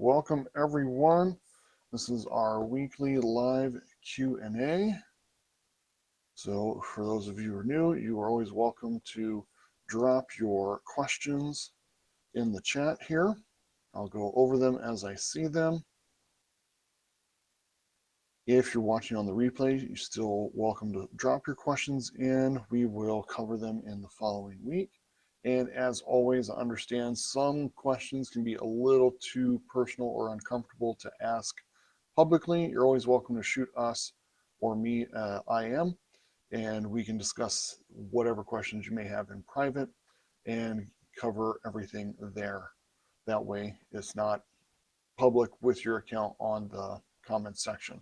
welcome everyone. This is our weekly live Q&A. So for those of you who are new, you are always welcome to drop your questions in the chat here. I'll go over them as I see them. If you're watching on the replay, you're still welcome to drop your questions in. We will cover them in the following week. And as always, I understand some questions can be a little too personal or uncomfortable to ask publicly. You're always welcome to shoot us or me, IM, and we can discuss whatever questions you may have in private and cover everything there. That way, it's not public with your account on the comment section.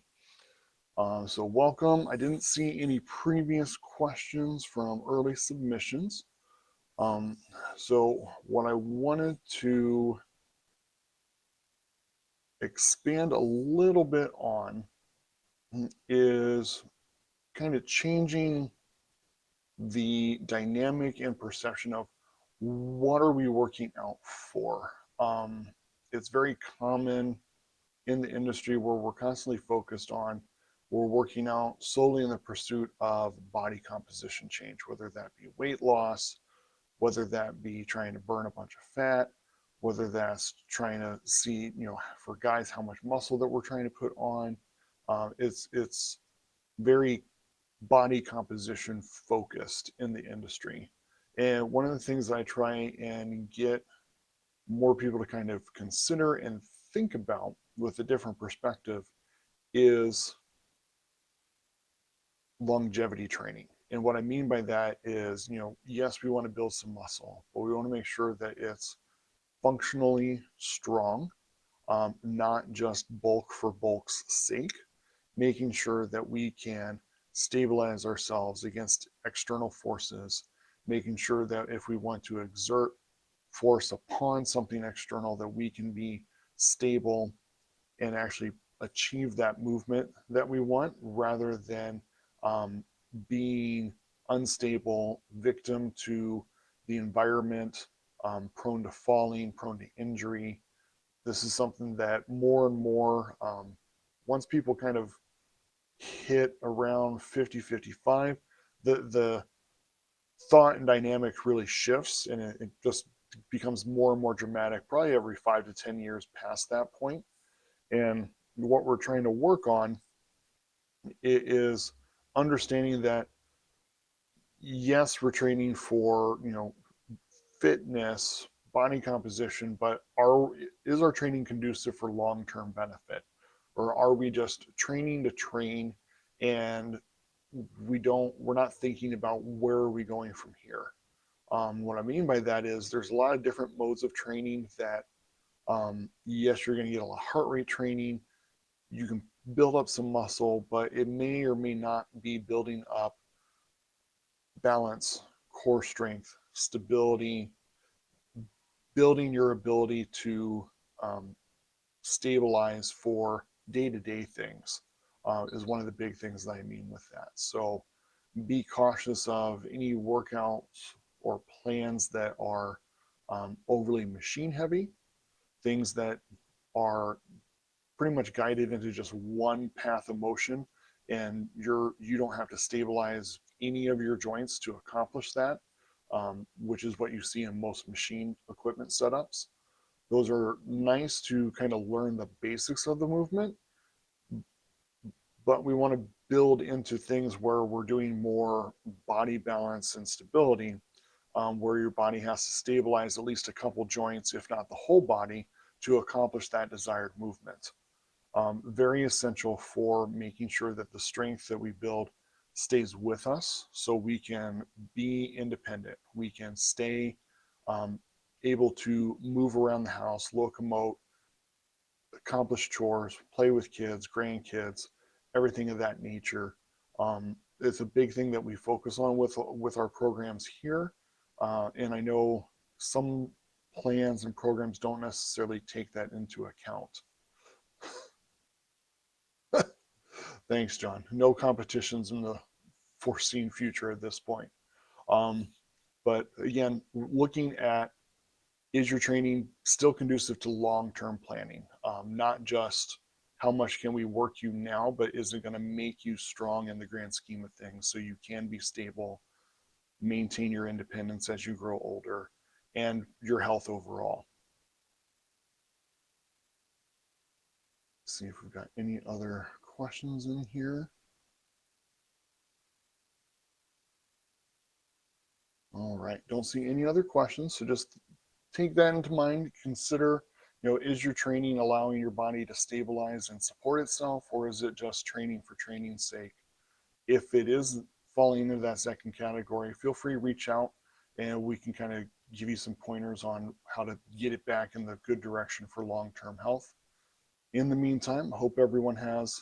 So welcome. I didn't see any previous questions from early submissions. So what I wanted to expand a little bit on is kind of changing the dynamic and perception of what are we working out for. It's very common in the industry where we're constantly focused on we're working out solely in the pursuit of body composition change, whether that be weight loss, whether that be trying to burn a bunch of fat, whether that's trying to see, for guys, how much muscle that we're trying to put on. It's very body composition focused in the industry. And one of the things that I try and get more people to kind of consider and think about with a different perspective is longevity training. And what I mean by that is, yes, we want to build some muscle, but we want to make sure that it's functionally strong, not just bulk for bulk's sake, making sure that we can stabilize ourselves against external forces, making sure that if we want to exert force upon something external, that we can be stable and actually achieve that movement that we want, rather than being unstable, victim to the environment, prone to falling, prone to injury. This is something that more and more, once people kind of hit around 50, 55, the thought and dynamic really shifts, and it just becomes more and more dramatic, probably every 5 to 10 years past that point. And what we're trying to work on is understanding that, yes, we're training for, fitness, body composition, but is our training conducive for long-term benefit? Or are we just training to train, and we're not thinking about where are we going from here? What I mean by that is there's a lot of different modes of training that, yes, you're going to get a lot of heart rate training. You can build up some muscle, but it may or may not be building up balance, core strength, stability, building your ability to stabilize for day-to-day things is one of the big things that I mean with that. So be cautious of any workouts or plans that are overly machine heavy, things that are pretty much guided into just one path of motion, and you don't have to stabilize any of your joints to accomplish that, which is what you see in most machine equipment setups. Those are nice to kind of learn the basics of the movement, but we want to build into things where we're doing more body balance and stability, where your body has to stabilize at least a couple joints, if not the whole body, to accomplish that desired movement. Very essential for making sure that the strength that we build stays with us, so we can be independent. We can stay able to move around the house, locomote, accomplish chores, play with kids, grandkids, everything of that nature. It's a big thing that we focus on with our programs here. And I know some plans and programs don't necessarily take that into account. Thanks, John. No competitions in the foreseen future at this point. But again, looking at, is your training still conducive to long-term planning? not just how much can we work you now, but is it going to make you strong in the grand scheme of things so you can be stable, maintain your independence as you grow older, and your health overall. Let's see if we've got any other questions in here. All right, don't see any other questions, so just take that into mind. Consider, is your training allowing your body to stabilize and support itself, or is it just training for training's sake? If it is falling into that second category, feel free to reach out and we can kind of give you some pointers on how to get it back in the good direction for long-term health. In the meantime, I hope everyone has,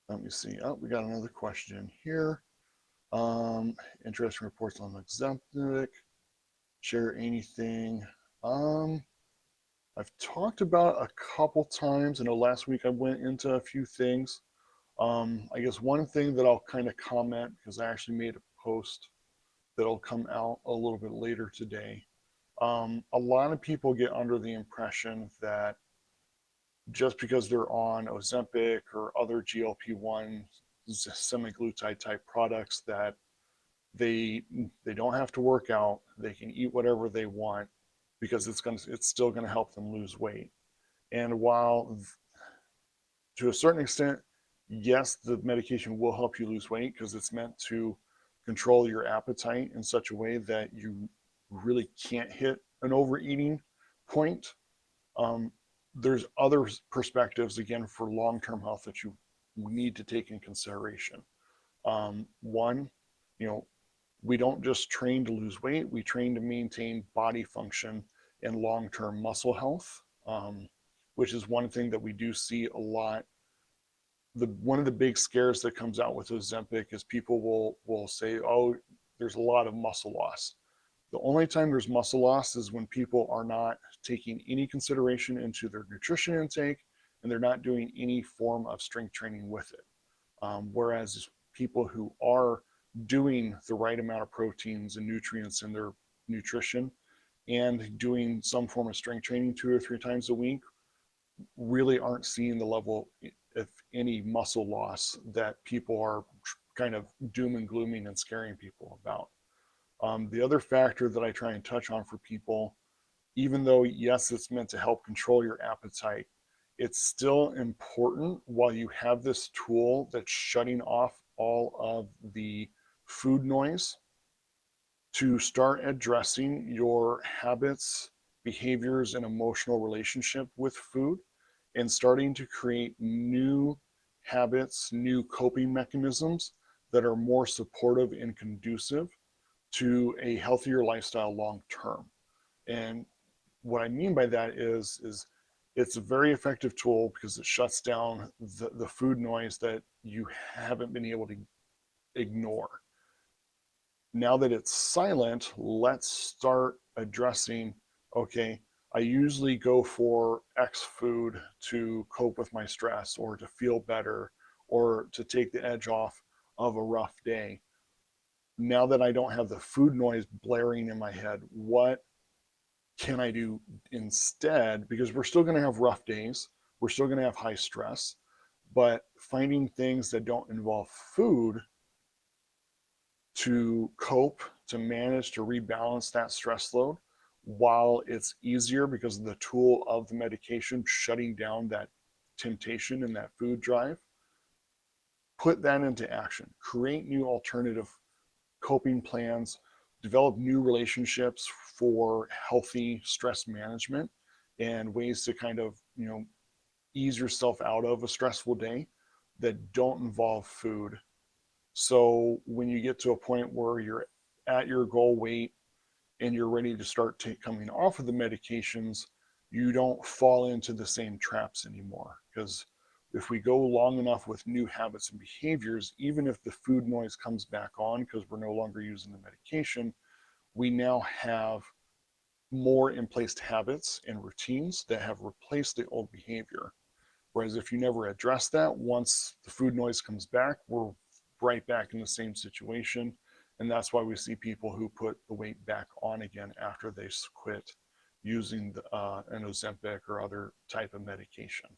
let me see, oh, we got another question here. Interesting reports on Ozempic. Share anything. I've talked about a couple times. I know last week I went into a few things. I guess one thing that I'll kind of comment, because I actually made a post that'll come out a little bit later today. A lot of people get under the impression that just because they're on Ozempic or other GLP-1 semaglutide type products that they don't have to work out, they can eat whatever they want because it's still going to help them lose weight. And while to a certain extent, yes, the medication will help you lose weight because it's meant to control your appetite in such a way that you really can't hit an overeating point. There's other perspectives, again, for long-term health that you need to take in consideration. One, we don't just train to lose weight, we train to maintain body function and long-term muscle health, which is one thing that we do see a lot. One of the big scares that comes out with Ozempic is people will say, oh, there's a lot of muscle loss. The only time there's muscle loss is when people are not taking any consideration into their nutrition intake and they're not doing any form of strength training with it. Whereas people who are doing the right amount of proteins and nutrients in their nutrition and doing some form of strength training 2 or 3 times a week really aren't seeing the level, if any, muscle loss that people are kind of doom and glooming and scaring people about. The other factor that I try and touch on for people, even though, yes, it's meant to help control your appetite, it's still important while you have this tool that's shutting off all of the food noise to start addressing your habits, behaviors, and emotional relationship with food and starting to create new habits, new coping mechanisms that are more supportive and conducive to a healthier lifestyle long term. And what I mean by that is it's a very effective tool because it shuts down the food noise that you haven't been able to ignore. Now that it's silent, let's start addressing, okay, I usually go for X food to cope with my stress or to feel better or to take the edge off of a rough day. Now that I don't have the food noise blaring in my head, what can I do instead? Because we're still going to have rough days, we're still going to have high stress, but finding things that don't involve food to cope, to manage, to rebalance that stress load while it's easier because of the tool of the medication shutting down that temptation and that food drive. Put that into action. Create new alternative coping plans, develop new relationships for healthy stress management and ways to kind of, ease yourself out of a stressful day that don't involve food. So when you get to a point where you're at your goal weight and you're ready to start coming off of the medications, you don't fall into the same traps anymore. Because if we go long enough with new habits and behaviors, even if the food noise comes back on because we're no longer using the medication, we now have more in place habits and routines that have replaced the old behavior. Whereas if you never address that, once the food noise comes back, we're right back in the same situation. And that's why we see people who put the weight back on again after they quit using an Ozempic or other type of medication.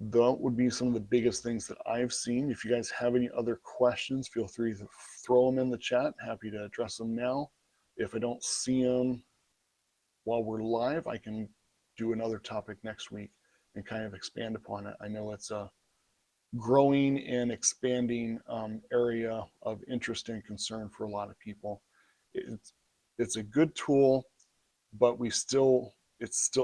That would be some of the biggest things that I've seen. If you guys have any other questions, feel free to throw them in the chat. Happy to address them now. If I don't see them while we're live, I can do another topic next week and kind of expand upon it. I know it's a growing and expanding area of interest and concern for a lot of people. It's a good tool, but it's still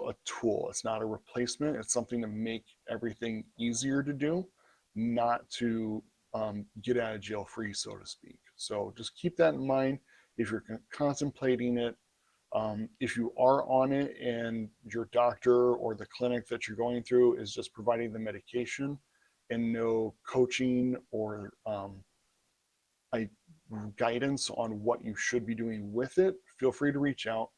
a tool. It's not a replacement. It's something to make everything easier to do, not to get out of jail free, so to speak. So just keep that in mind if you're contemplating it. If you are on it and your doctor or the clinic that you're going through is just providing the medication and no coaching or guidance on what you should be doing with it, feel free to reach out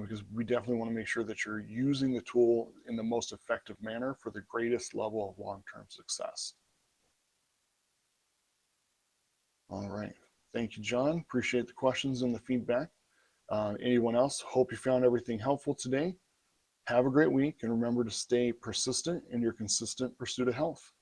because we definitely want to make sure that you're using the tool in the most effective manner for the greatest level of long-term success. All right. Thank you, John. Appreciate the questions and the feedback. Anyone else? Hope you found everything helpful today. Have a great week and remember to stay persistent in your consistent pursuit of health.